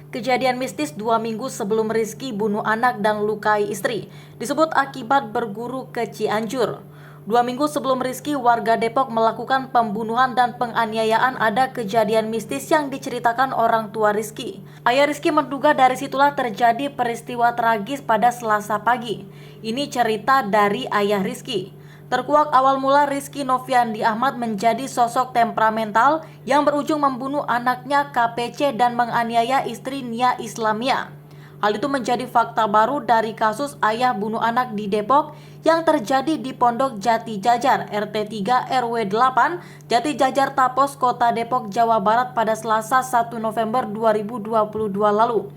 Kejadian mistis 2 minggu sebelum Rizky bunuh anak dan lukai istri, disebut akibat berguru ke Cianjur. 2 minggu sebelum Rizky, warga Depok melakukan pembunuhan dan penganiayaan, ada kejadian mistis yang diceritakan orang tua Rizky. Ayah Rizky menduga dari situlah terjadi peristiwa tragis pada Selasa pagi. Ini cerita dari ayah Rizky. Terkuak awal mula Rizky Noviandi Ahmad menjadi sosok temperamental yang berujung membunuh anaknya KPC dan menganiaya istri Nia Islamia. Hal itu menjadi fakta baru dari kasus ayah bunuh anak di Depok yang terjadi di Pondok Jati Jajar RT 3 RW 8 Jati Jajar Tapos Kota Depok, Jawa Barat pada Selasa 1 November 2022 lalu.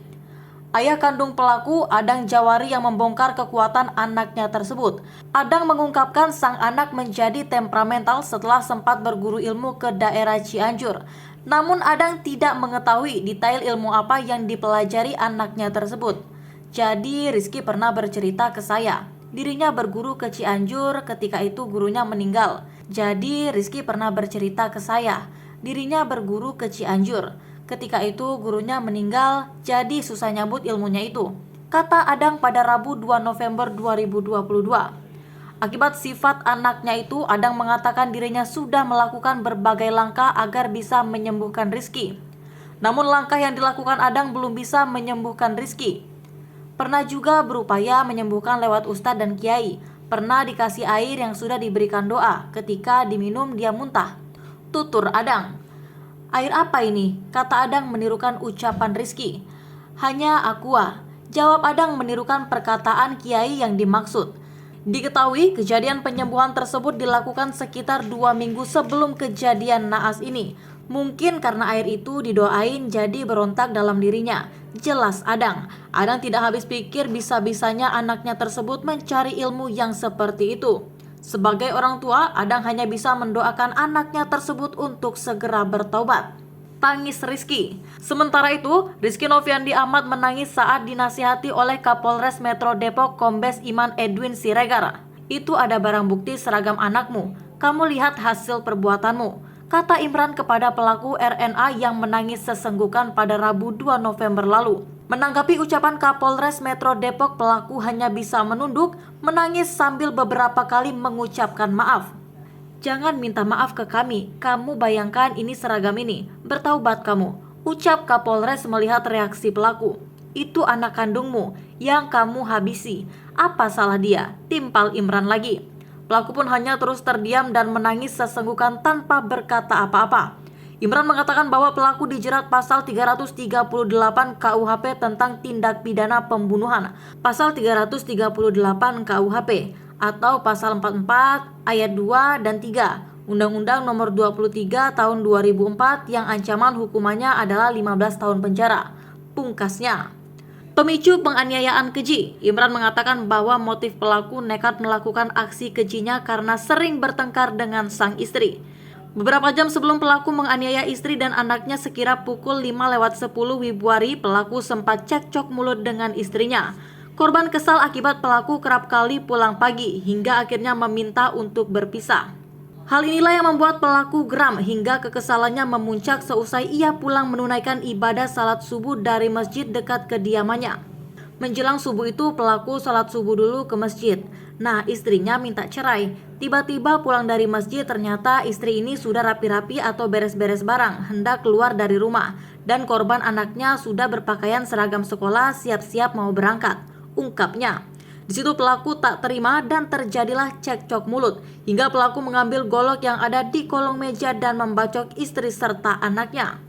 Ayah kandung pelaku, Adang Jawari, yang membongkar kekuatan anaknya tersebut. Adang mengungkapkan sang anak menjadi temperamental setelah sempat berguru ilmu ke daerah Cianjur. Namun Adang tidak mengetahui detail ilmu apa yang dipelajari anaknya tersebut. Jadi Rizky pernah bercerita ke saya, dirinya berguru ke Cianjur, ketika itu gurunya meninggal. Jadi Rizky pernah bercerita ke saya, dirinya berguru ke Cianjur. Ketika itu gurunya meninggal, jadi susah nyambut ilmunya itu, kata Adang pada Rabu 2 November 2022. Akibat sifat anaknya itu, Adang mengatakan dirinya sudah melakukan berbagai langkah agar bisa menyembuhkan Rizky. Namun langkah yang dilakukan Adang belum bisa menyembuhkan Rizky. Pernah juga berupaya menyembuhkan lewat ustadz dan kiai. Pernah dikasih air yang sudah diberikan doa, ketika diminum dia muntah, tutur Adang. Air apa ini? Kata Adang menirukan ucapan Rizky. Hanya aqua, jawab Adang menirukan perkataan kiai yang dimaksud. Diketahui kejadian penyembuhan tersebut dilakukan sekitar 2 minggu sebelum kejadian naas ini. Mungkin karena air itu didoain jadi berontak dalam dirinya, jelas Adang. Adang tidak habis pikir bisa-bisanya anaknya tersebut mencari ilmu yang seperti itu. Sebagai orang tua, Adang hanya bisa mendoakan anaknya tersebut untuk segera bertobat. Tangis Rizky. Sementara itu, Rizky Noviandi Ahmad menangis saat dinasihati oleh Kapolres Metro Depok Kombes Iman Edwin Siregar. Itu ada barang bukti seragam anakmu. Kamu lihat hasil perbuatanmu, kata Imran kepada pelaku RNA yang menangis sesenggukan pada Rabu 2 November lalu. Menanggapi ucapan Kapolres Metro Depok, pelaku hanya bisa menunduk, menangis sambil beberapa kali mengucapkan maaf. Jangan minta maaf ke kami, kamu bayangkan ini seragam ini, bertaubat kamu, ucap Kapolres melihat reaksi pelaku. Itu anak kandungmu yang kamu habisi, apa salah dia, timpal Imran lagi. Pelaku pun hanya terus terdiam dan menangis sesenggukan tanpa berkata apa-apa. Imran mengatakan bahwa pelaku dijerat pasal 338 KUHP tentang tindak pidana pembunuhan, pasal 338 KUHP, atau pasal 44 ayat 2 dan 3 Undang-Undang Nomor 23 Tahun 2004 yang ancaman hukumannya adalah 15 tahun penjara. Pungkasnya, pemicu penganiayaan keji, Imran mengatakan bahwa motif pelaku nekat melakukan aksi kejinya karena sering bertengkar dengan sang istri. Beberapa jam sebelum pelaku menganiaya istri dan anaknya sekira pukul 5:10 Februari, pelaku sempat cekcok mulut dengan istrinya. Korban kesal akibat pelaku kerap kali pulang pagi hingga akhirnya meminta untuk berpisah. Hal inilah yang membuat pelaku geram hingga kekesalannya memuncak seusai ia pulang menunaikan ibadah salat subuh dari masjid dekat kediamannya. Menjelang subuh itu pelaku salat subuh dulu ke masjid. Nah, istrinya minta cerai. Tiba-tiba pulang dari masjid, ternyata istri ini sudah rapi-rapi atau beres-beres barang, hendak keluar dari rumah. Dan korban anaknya sudah berpakaian seragam sekolah, siap-siap mau berangkat, ungkapnya. Di situ pelaku tak terima dan terjadilah cekcok mulut, hingga pelaku mengambil golok yang ada di kolong meja dan membacok istri serta anaknya.